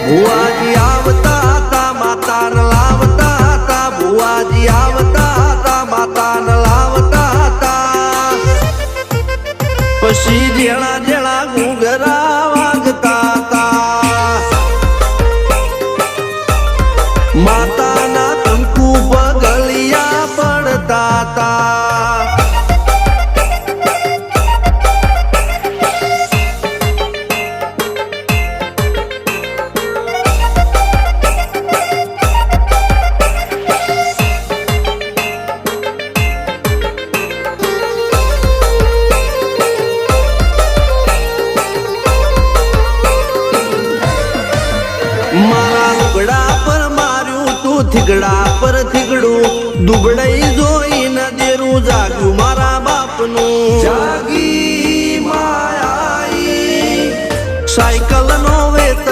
ભુવાજી આવતા હતા માતાને લાવતા હતા ભુવાજી આવતા હતા માતાને લાવતા હતા પછી જેણા જેણા ઘૂંઘરા વાગતા હતા માતાના કંકુ પગલિયા પડતા હતા મારા લુગડા પર માર્યું તું થીગડા પર થીગડું દુબળાઈ જોઈને દેરું જાગ્યું મારા બાપનું જાગી માયા સાયકલ નો વેત